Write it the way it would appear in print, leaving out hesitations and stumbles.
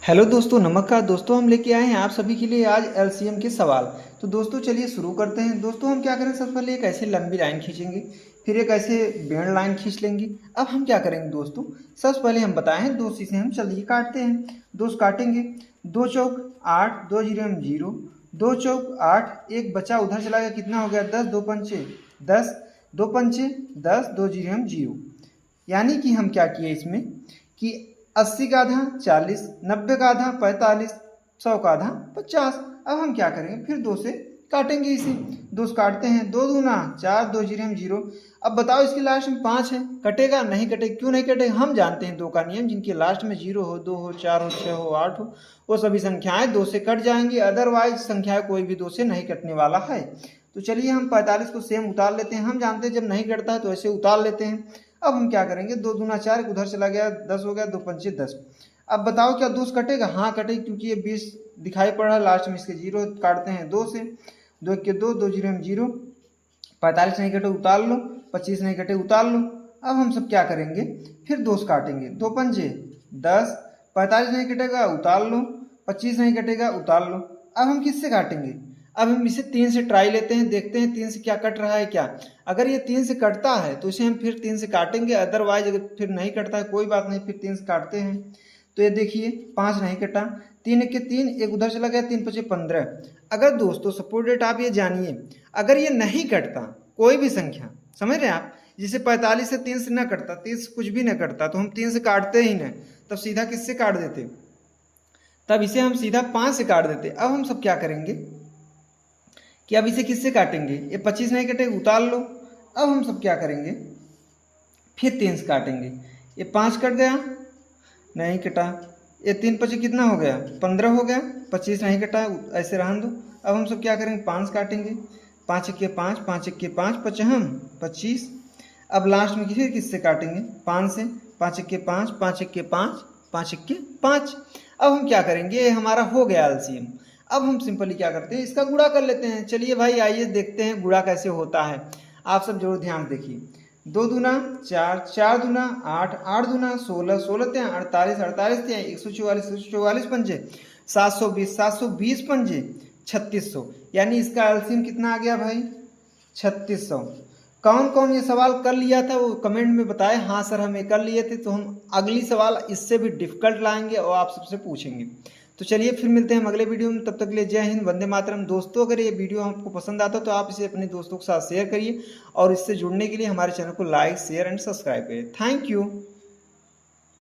Hello दोस्तों, नमस्कार दोस्तों। हम लेके आए हैं आप सभी के लिए आज एलसीएम के सवाल। तो दोस्तों चलिए शुरू करते हैं। दोस्तों हम क्या करेंगे, सबसे पहले एक ऐसे लंबी लाइन खींचेंगे, फिर एक ऐसे बेड़ लाइन खींच लेंगे। अब हम क्या करेंगे दोस्तों, सबसे पहले हम बताए हैं दो से हम चलिए काटते हैं। दो से काटेंगे, दो चौक आठ, दो जीरो हम जीरो, दो चौक आठ, एक बचा उधर चला गया, कितना हो गया 10, दो पंचे 10, दो पंचे 10, दो जीरो हम जीरो। यानी कि हम क्या किए इसमें कि 80 का आधा 40, 90 का आधा 45, 100 का आधा 50। अब हम क्या करेंगे, फिर दो से काटेंगे इसे। दो से काटते हैं, दो दूना 4, दो जीरो हम जीरो। अब बताओ इसके लास्ट में 5 है, कटेगा नहीं कटेगा? क्यों नहीं कटेगा? हम जानते हैं दो का नियम, जिनके लास्ट में 0 हो, 2 हो, 4 हो, 6 हो, 8 हो, वो सभी संख्याएं दो से कट जाएंगी। अदरवाइज संख्या कोई भी दो से नहीं कटने वाला है। तो चलिए हम 45 को सेम उतार लेते हैं। हम जानते हैं जब नहीं कटता है तो ऐसे उतार लेते हैं। अब हम क्या करेंगे, दो दूना 4, उधर चला गया 10 हो गया, दो पंचे 10। अब बताओ क्या 2 से कटेगा? हाँ कटेगा, क्योंकि ये 20 दिखाई पड़ रहा है, लास्ट में इसके 0 काटते हैं 2 से। 2 के 2, दो जीरो हम जीरो। 45 नहीं कटे उतार लो, 25 नहीं कटे उतार लो। अब हम सब क्या करेंगे, फिर 2 से काटेंगे, दो पंजे 10, 45 नहीं कटेगा उतार लो, 25 नहीं कटेगा उतार लो। अब हम किससे काटेंगे? अब हम इसे 3 से ट्राई लेते हैं, देखते हैं 3 से क्या कट रहा है क्या। अगर ये 3 से कटता है तो इसे हम फिर 3 से काटेंगे, अदरवाइज अगर फिर नहीं कटता है कोई बात नहीं, फिर 3 से काटते हैं। तो ये देखिए 5 नहीं कटा, 3 के 3, एक उधर चला गया, 3 पचे 15। अगर दोस्तों सपोर्ट डेट आप ये जानिए, अगर ये नहीं कटता कोई भी संख्या, समझ रहे हैं आप, जैसे 45 से 3 से ना कटता, 30 कुछ भी ना कटता, तो हम 3 से काटते ही नहीं, तब सीधा किससे काट देते? तब इसे हम सीधा 5 से काट देते। अब हम सब क्या करेंगे कि अब इसे किससे काटेंगे, ये 25 नहीं कटे उतार लो। अब हम सब क्या करेंगे, फिर 3 से काटेंगे। ये 5 कट गया, नहीं कटा, ये 3 पचे कितना हो गया 15 हो गया, 25 नहीं कटा, ऐसे रहने दो। अब हम सब क्या करेंगे, 5 काटेंगे, 5 एक के 5, 5 एक के 5, पचहम 25। अब लास्ट में फिर किससे काटेंगे, 5 से, 5 एक के 5, 5 एक के 5, 5 एक के 5। अब हम क्या करेंगे, ये हमारा हो गया एलसीएम। अब हम सिंपली क्या करते हैं, इसका गुणा कर लेते हैं। चलिए भाई आइए देखते हैं गुणा कैसे होता है। आप सब जरूर ध्यान देखिए। 2 दूना 4, 4 दूना 8, 8 दूना 16, 16 त्या 48, 48 त्या 144, 144 पंजे 720, 720 पंजे 3600। यानी इसका एलसीएम कितना आ गया भाई, 3600। कौन कौन ये सवाल कर लिया था वो कमेंट में बताए। हाँ सर हमें कर लिए थे। तो हम अगली सवाल इससे भी डिफिकल्ट लाएंगे और आप सबसे पूछेंगे। तो चलिए फिर मिलते हैं हम अगले वीडियो में, तब तक के लिए जय हिंद, वंदे मातरम। दोस्तों अगर ये वीडियो आपको पसंद आता तो आप इसे अपने दोस्तों के साथ शेयर करिए और इससे जुड़ने के लिए हमारे चैनल को लाइक शेयर एंड सब्सक्राइब करिए। Thank you.